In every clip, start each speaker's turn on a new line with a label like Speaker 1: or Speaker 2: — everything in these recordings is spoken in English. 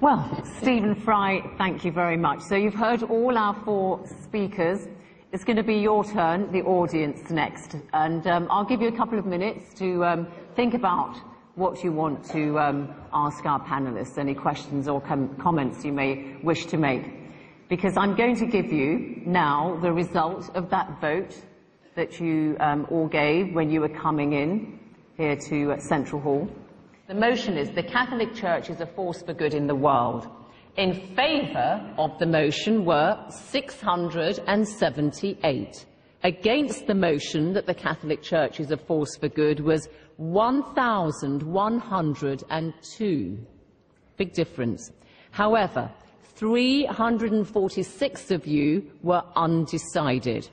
Speaker 1: Well, Stephen Fry, thank you very much. So you've heard all our 4 speakers. It's going to be your turn, the audience, next. And I'll give you a couple of minutes to think about what you want to ask our panellists, any questions or comments you may wish to make. Because I'm going to give you now the result of that vote that you all gave when you were coming in here to Central Hall. The motion is the Catholic Church is a force for good in the world. In favour of the motion were 678. Against the motion that the Catholic Church is a force for good was 1,102. Big difference. However, 346 of you were undecided.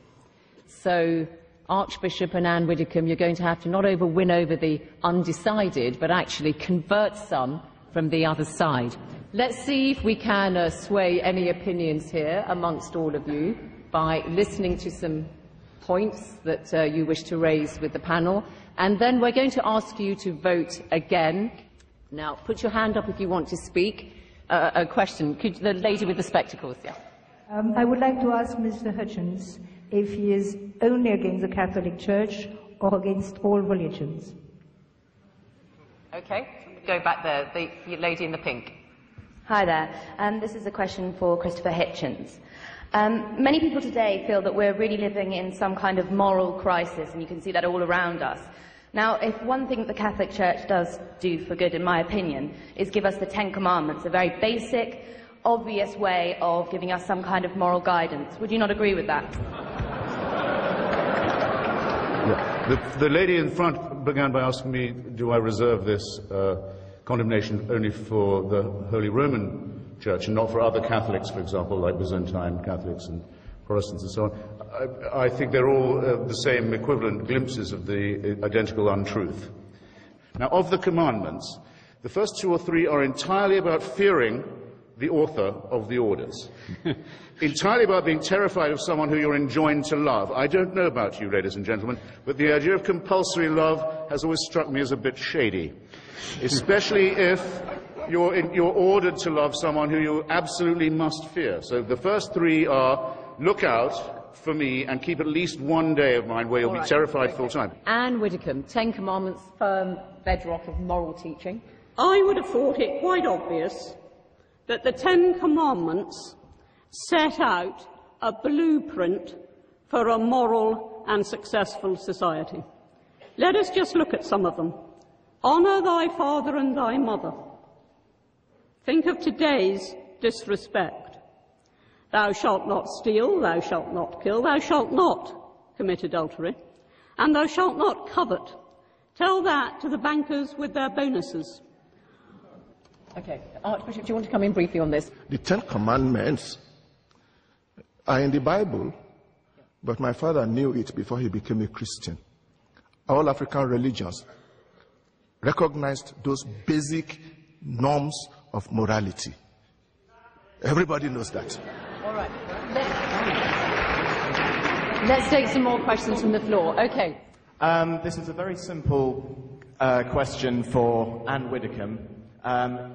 Speaker 1: So, Archbishop and Ann Widdecombe, you're going to have to not win over the undecided, but actually convert some from the other side. Let's see if we can sway any opinions here amongst all of you by listening to some points that you wish to raise with the panel. And then we're going to ask you to vote again. Now, put your hand up if you want to speak. A question. The lady with the spectacles, yeah.
Speaker 2: I would like to ask Mr. Hitchens if he is only against the Catholic Church or against all religions.
Speaker 1: Okay, go back there, the lady in the pink.
Speaker 3: Hi there. This is a question for Christopher Hitchens. Many people today feel that we're really living in some kind of moral crisis, and you can see that all around us. Now, if one thing the Catholic Church does do for good, in my opinion, is give us the 10 Commandments, a very basic, obvious way of giving us some kind of moral guidance. Would you not agree with that?
Speaker 4: Yeah. The lady in front began by asking me, do I reserve this condemnation only for the Holy Roman Church and not for other Catholics, for example, like Byzantine Catholics and Protestants and so on. I think they're all the same equivalent glimpses of the identical untruth. Now, of the commandments, the first 2 or 3 are entirely about fearing the author of the orders. Entirely about being terrified of someone who you're enjoined to love. I don't know about you, ladies and gentlemen, but the idea of compulsory love has always struck me as a bit shady. Especially if you're ordered to love someone who you absolutely must fear. So the first 3 are, look out for me and keep at least one day of mine where you'll be terrified full time.
Speaker 1: Ann Widdecombe, 10 Commandments, firm bedrock of moral teaching.
Speaker 5: I would have thought it quite obvious that the 10 Commandments set out a blueprint for a moral and successful society. Let us just look at some of them. Honour thy father and thy mother. Think of today's disrespect. Thou shalt not steal, thou shalt not kill, thou shalt not commit adultery, and thou shalt not covet. Tell that to the bankers with their bonuses.
Speaker 1: Okay. Archbishop, do you want to come in briefly on this?
Speaker 6: The 10 Commandments are in the Bible, but my father knew it before he became a Christian. All African religions recognized those basic norms of morality. Everybody knows that.
Speaker 1: All right. Let's take some more questions from the floor. Okay.
Speaker 7: This is a very simple question for Ann Widdecombe.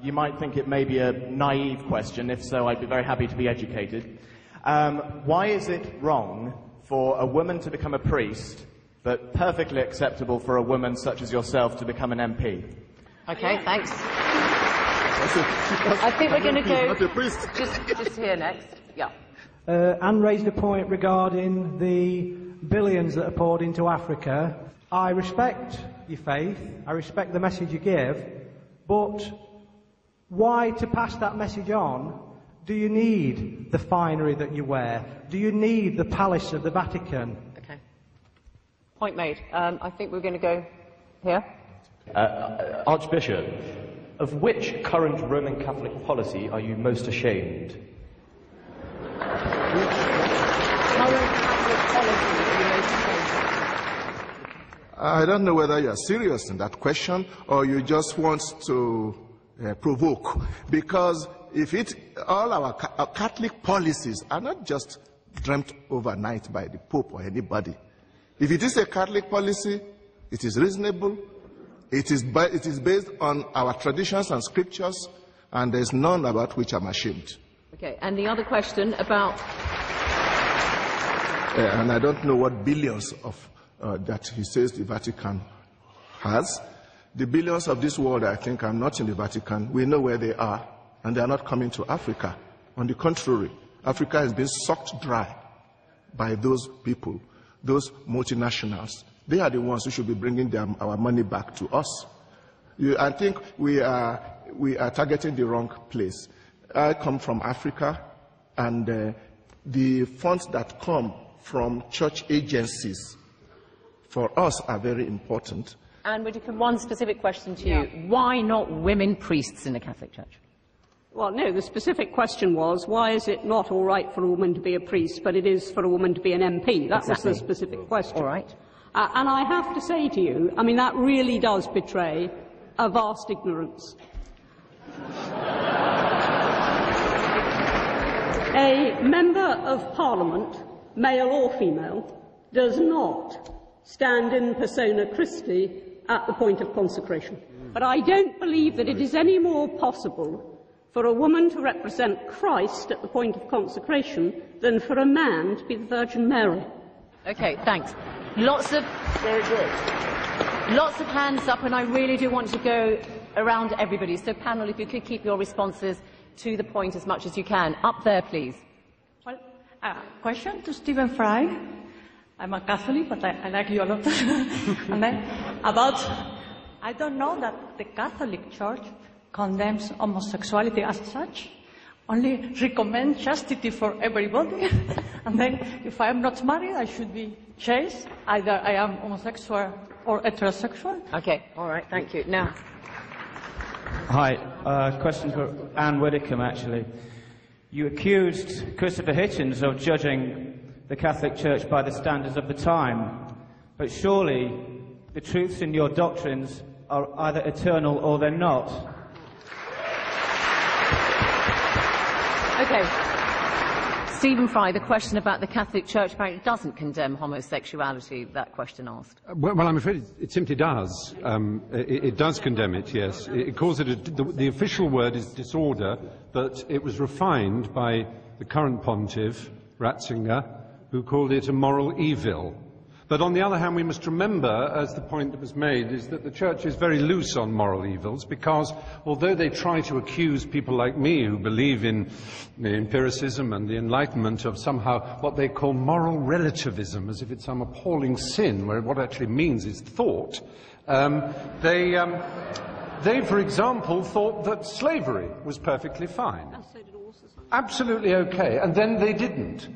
Speaker 7: You might think it may be a naive question. If so, I'd be very happy to be educated. Why is it wrong for a woman to become a priest, but perfectly acceptable for a woman such as yourself to become an MP?
Speaker 1: Okay, thanks. I think we're going to go just here next. Yeah.
Speaker 8: Anne raised a point regarding the billions that are poured into Africa. I respect your faith. I respect the message you give. But why, to pass that message on, do you need the finery that you wear? Do you need the palace of the Vatican?
Speaker 1: Okay. Point made. I think we're going to go here.
Speaker 9: Archbishop, of which current Roman Catholic policy are you most ashamed?
Speaker 1: Which current Catholic policy are you most ashamed?
Speaker 6: I don't know whether you are serious in that question or you just want to provoke. Because if all our Catholic policies are not just dreamt overnight by the Pope or anybody. If it is a Catholic policy, it is reasonable. It is based on our traditions and scriptures, and there's none about which I'm ashamed.
Speaker 1: Okay, and the other question about...
Speaker 6: And I don't know what billions of that he says the Vatican has. The billions of this world, I think, are not in the Vatican. We know where they are, and they are not coming to Africa. On the contrary, Africa has been sucked dry by those people, those multinationals. They are the ones who should be bringing our money back to us. I think we are targeting the wrong place. I come from Africa, and the funds that come from church agencies for us are very important.
Speaker 1: Ann Widdecombe, one specific question to you. Why not women priests in the Catholic Church?
Speaker 5: Well, no, the specific question was, why is it not all right for a woman to be a priest, but it is for a woman to be an MP? That was the specific question.
Speaker 1: All right.
Speaker 5: And I have to say to you, I mean, that really does betray a vast ignorance. A member of Parliament, male or female, does not stand in persona Christi at the point of consecration. But I don't believe that it is any more possible for a woman to represent Christ at the point of consecration than for a man to be the Virgin Mary.
Speaker 1: Okay, thanks. Very good. Lots of hands up, and I really do want to go around everybody. So, panel, if you could keep your responses to the point as much as you can. Up there, please.
Speaker 10: Well, question to Stephen Fry. I'm a Catholic, but I like you a lot. And then I don't know that the Catholic Church condemns homosexuality as such, only recommends chastity for everybody. And then, if I am not married, I should be chaste. Either I am homosexual or heterosexual.
Speaker 1: Okay, all right, thank you. Now.
Speaker 11: Hi, question for Ann Widdecombe, actually. You accused Christopher Hitchens of judging the Catholic Church by the standards of the time, but surely the truths in your doctrines are either eternal or they're not.
Speaker 1: Okay. Stephen Fry, the question about the Catholic Church apparently doesn't condemn homosexuality, that question asked.
Speaker 12: Well, I'm afraid it simply does. It does condemn it, yes. It calls it the official word is disorder, but it was refined by the current pontiff, Ratzinger, who called it a moral evil. But on the other hand, we must remember, as the point that was made, is that the Church is very loose on moral evils, because although they try to accuse people like me who believe in empiricism and the Enlightenment of somehow what they call moral relativism, as if it's some appalling sin, where what it actually means is thought, they, for example, thought that slavery was perfectly fine. Absolutely okay, and then they didn't.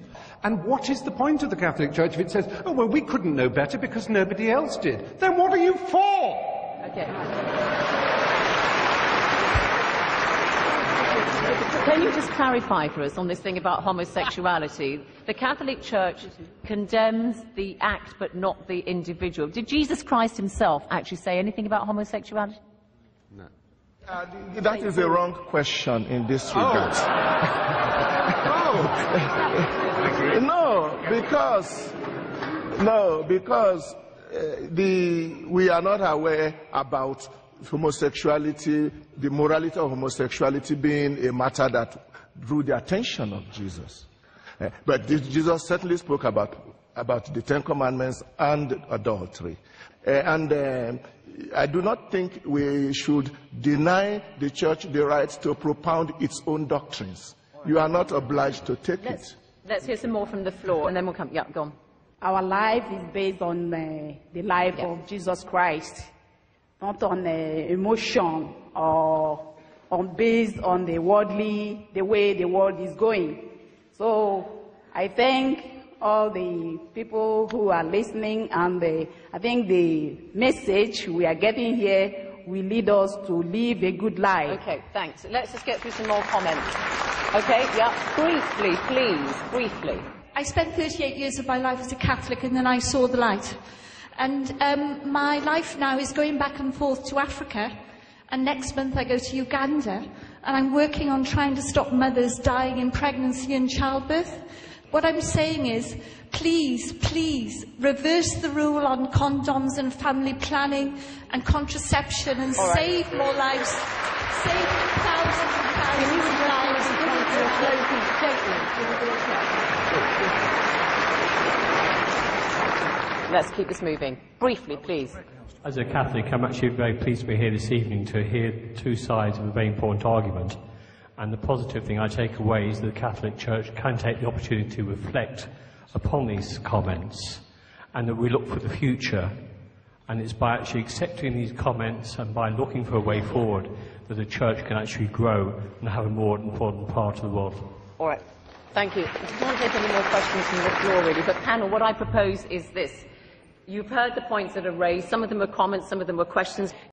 Speaker 12: And what is the point of the Catholic Church if it says, oh, well, we couldn't know better because nobody else did? Then what are you for?
Speaker 1: Okay. Can you just clarify for us on this thing about homosexuality? The Catholic Church condemns the act but not the individual. Did Jesus Christ himself actually say anything about homosexuality?
Speaker 12: No.
Speaker 6: That is a wrong question in this regard. because we are not aware about homosexuality, the morality of homosexuality being a matter that drew the attention of Jesus. But Jesus certainly spoke about the Ten Commandments and adultery. I do not think we should deny the Church the right to propound its own doctrines. You are not obliged to take it.
Speaker 1: Let's hear some more from the floor, and then we'll come... Yeah, go on.
Speaker 13: Our life is based on the life of Jesus Christ, not on emotion or based on the way the world is going. So I thank all the people who are listening, and I think the message we are getting here will lead us to live a good life.
Speaker 1: Okay, thanks. Let's just get through some more comments. Okay, yeah, briefly, please, briefly.
Speaker 14: I spent 38 years of my life as a Catholic, and then I saw the light. And my life now is going back and forth to Africa, and next month I go to Uganda, and I'm working on trying to stop mothers dying in pregnancy and childbirth. What I'm saying is, please, please, reverse the rule on condoms and family planning and contraception and save more lives. Save thousands and thousands of lives.
Speaker 1: Let's keep this moving. Briefly, please.
Speaker 15: As a Catholic, I'm actually very pleased to be here this evening to hear two sides of a very important argument. And the positive thing I take away is that the Catholic Church can take the opportunity to reflect upon these comments and that we look for the future. And it's by actually accepting these comments and by looking for a way forward that the Church can actually grow and have a more important part of the world.
Speaker 1: All right. Thank you. I don't want to take any more questions from the floor, really, but panel, what I propose is this. You've heard the points that are raised. Some of them are comments, some of them are questions.